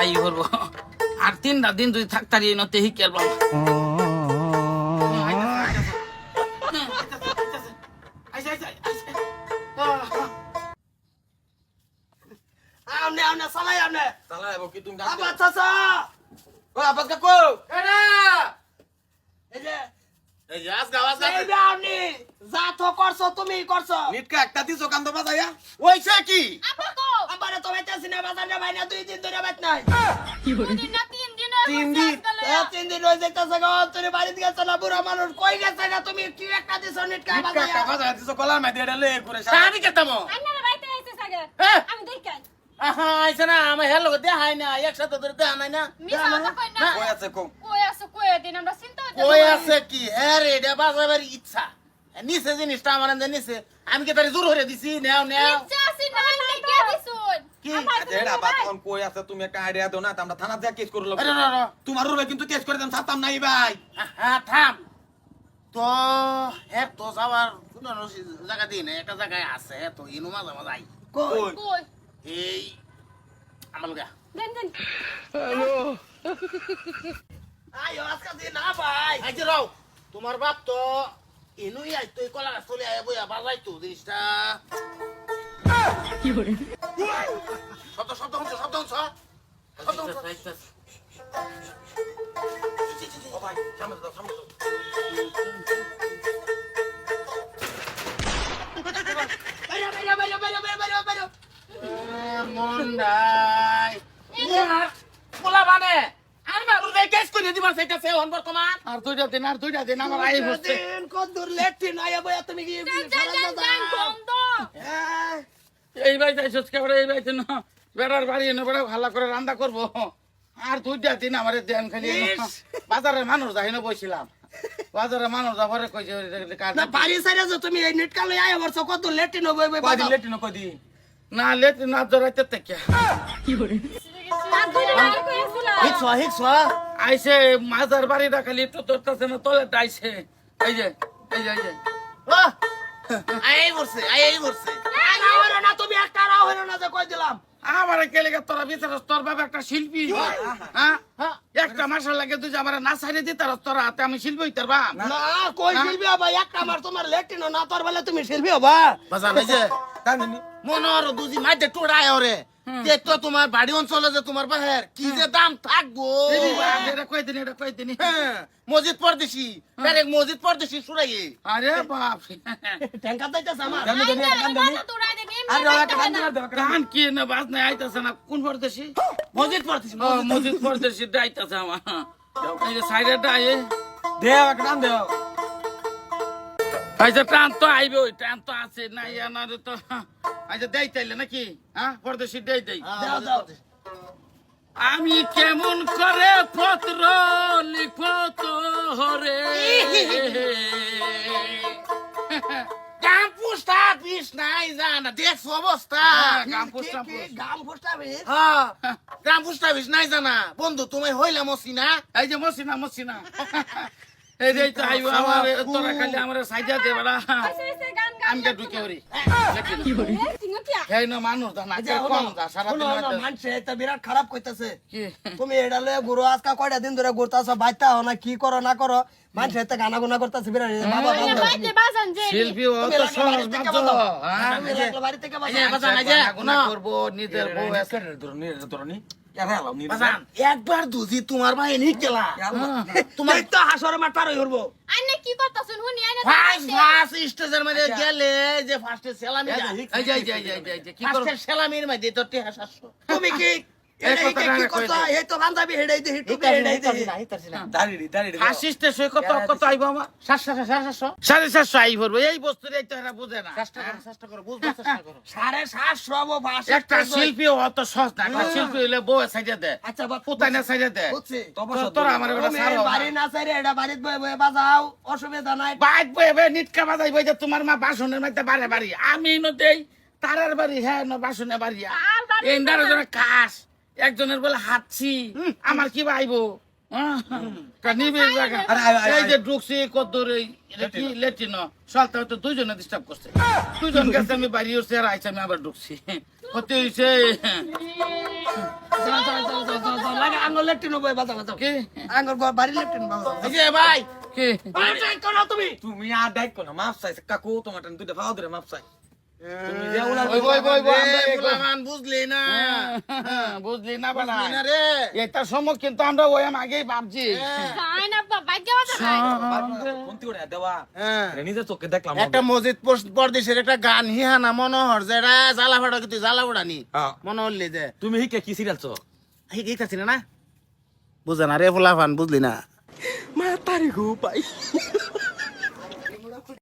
I করবো আর 3টা দিন যদি থাকতারি নতে হিকের বাবা আমনে আমনে চালাই আমনে চালাই কি তুমি আবার চাচা ও আবাস কাকু এরা এই যে এই যে আজগা এই যে আপনি যা তো করছো তুমি করছো নিটকা একটা দিছো কান্দ বাজাইয়া ওইছে কি আমারে তো বাইতেছি না বাজার না ভাই না 2 দিন ধরে বাইত নাই তিন দিন 3 দিন হয়ে যাইতাছে গো তোর বাড়ি থেকে চলা বুড়া মানুষ কই গেছে না তুমি কি একটা দিছো নিটকা নিটকা একটা বাজার বাজাইয়া দিছো কলা মাই দেড়ে লে করে আমি কেতামো আহা আইছে না আমি হেলো দে হাই না একসাথে ধরে দে নাই না কই আছে কম কই আছে কি হ্যাঁ রে এটা বাজাবার ইচ্ছা নিচে জিনিসটা আমার নিচে আমি কি তারে জোর হরে দিছি নেও নেও কি এরা বাত কোন কই আছে তুমি একটা আইডিয়া দাও না আমরা থানা যা কেস করে লব আরে র তোমার রুবে কিন্তু কেস করে দেন ছাড়তাম নাই ভাই হ্যাঁ থাম তো হে তো যাওয়ার কোন জায়গা দিন একটা জায়গায় আছে তো ইনু মাঝে মাঝে আই কই এই আমার লগা আইও আজকে দিন না ভাই এই যে রাও তোমার বাপ তো ইনুই আই তুই কলা গাছ চলে আয় বইয়া বাজাই তো জিনিসটা কি করে শব্দ শব্দ হচ্ছে ও ভাই সামনে দাও বাইরে বাইরে বাইরে বাইরে বাইরে বাইরে মন্ডাই পোলা বানে আর বাবু দেই কেস করে দিবা সেটাছে হন বর্তমান আর দুইটা দিন আমার আই হচ্ছে দিন কত দূর লেট নাই বয়া তুমি কি এই ভাই যাইছস কেবরে এই ভাই না বেড়ার বাড়ি এনে বড় ভালো করে রান্না করব আর দুইটা দিন আমারে দেন খালি বাজারে মানুষ যাই না বসিলাম বাজারে মানুষ যাবরে কইছে না বাড়ি সাইরা যে তুমি এই নেট কালে আয়া বর্ষ কত লেট নই বই কদিন লেট ন কদিন না লেট না জরাইতে থেকে কি করে হিক্স আইছে মাজার বাড়িটা খালি একটু ধরতেছে না তলে আইছে এই যে এই বর্ষে না তুমি একটা রাও হলো না যে কই দিলাম আমার কেলে তোরা বিচার তোর বাবা একটা শিল্পী হ্যাঁ একটা মাসের লাগে তুই আমার না সাইরে দিতে তোরা হাতে আমি শিল্পী হইতে পারবা না কই শিল্পী হবা একটা আমার তোমার লেটিনো না তোর বেলা তুমি শিল্পী হবা বাজার এই যে জানি মনোর দুজি মাঝে টোড়ায় ওরে যে তো তোমার বাড়ি অঞ্চলে যে তোমার বাহের কি যে দাম থাকবো এটা কই দিন হ্যাঁ মসজিদ পরদেশি ডাইরেক্ট মসজিদ পরদেশি শুরাই আরে বাপ ট্যাঙ্কা দাইতাছ আমার গান কি না বাজ নাই আইতাছে না কোন পরদেশি মসজিদ পরদেশি আইতাছে আমার এই যে সাইডে ডায়ে দেও একটা দাম দেও আচ্ছা টান তো আইবে ওই টান তো আছে না না তো আচ্ছা দেই তাইলে নাকি হ্যাঁ পরদেশি দেই দাও দাও আমি কেমন করে পত্র লিখো তো হরে গামপুষ্টা পিস নাই জানা দেখছ অবস্থা গামপুষ্টা গাম ফুস্টা বে হ্যাঁ গামপুষ্টা পিস নাই জানা বন্ধু তুমি হইলা মসিনা এই যে মসিনা এই যে তো আইবো আমার তোরা খালি আমার সাইজা দে বড়া আমি কে ঢুকে হরি কি হরি এই না মানুষ দা না কম দা সারা দিন মানুষ এটা বিরাট খারাপ কইতাছে কি তুমি এটা লয়ে গুরু আজকা কয়টা দিন ধরে ঘুরতাছো বাইতা হও না কি করো না করো মানুষ এটা গানা গুনা করতেছে বিরাট বাবা শিল্পী ও তো সহজ বাজো হ্যাঁ বাড়ি থেকে বাজান এই যে গুনা করব নিজের বউ আছে ধরনি এরা লাও নি বাজান একবার দুজি তোমার ভাই নি কেলা তোমার তো হাসরে মাঠ পার হইরবো ফার্স্ট স্টেজের মধ্যে গেলে যে ফার্স্টে সেলামি এই যে কি করব সেলামির মধ্যে তো টেহা 700 তুমি কি এই কি করছো এই তো বান্ধবী হেডাই দে তুমি হেডাই দে দাঁড়ি আসিস্টে সই কত আইবো আমার 700 আই পড়বো এই বস্তুর এই তো এরা বুঝে না চেষ্টা করো বুঝবার চেষ্টা করো 750 ভাষ একটা শিল্পী অত সহজ না একটা শিল্পী হইলে বউ সাইজা দে আচ্ছা বাপ পুতাই না সাইজা দে বুঝছি তোরা আমার বেটা তুমি সারো বাড়ি না চাইরে এটা বাড়িতে বয়ে বয়ে বাজাও অসুবিধা নাই বাইক বয়ে নিটকা বাজাই বই যে তোমার মা বাসনের মধ্যে বাড়ি আমি নতেই তারার বাড়ি হ্যাঁ না বাসনে বাড়ি এন্ডার জন্য কাশ একজনের বলে হাঁচছি আমার কি ভাইবো কানিবের জায়গা এই যে ঢুকছি কত এই এটা কি লেট্রিন সলতে হয়তো দুইজনে ডিস্টার্ব করছে দুইজন গেছে আমি বাড়ি উঠছি আর আইসা আমি আবার ঢুকছি হতে হইছে লাগে আঙ্গুল লেট্রিন বই বাজাও বাজাও কি আঙ্গুল বাড়ি লেট্রিন বাজাও এই যে ভাই কি তুমি আর ডাইকো না মাপ চাইছে কাকু তোমার দুইটা ফাও ধরে মাপ চাই তুমি যে উলা ওই আমরা বুঝলি না বুঝলি না বাড়া রে এটার সম্মুখীন তো আমরা ওই আগেই ভাবছি কোনটি করে দেওয়া হ্যাঁ নিজের চোখে দেখলাম একটা মসজিদ পরদেশের একটা গান হিহানা মনোহর যেটা জ্বালা ফাটা কিন্তু জ্বালা উড়ানি হ্যাঁ। মনে হলি যে তুমি হিকে কি সিরিয়াল চো এইটাছি না বুঝে না রে ফুলাফান বুঝলি না মা তারি গো পাই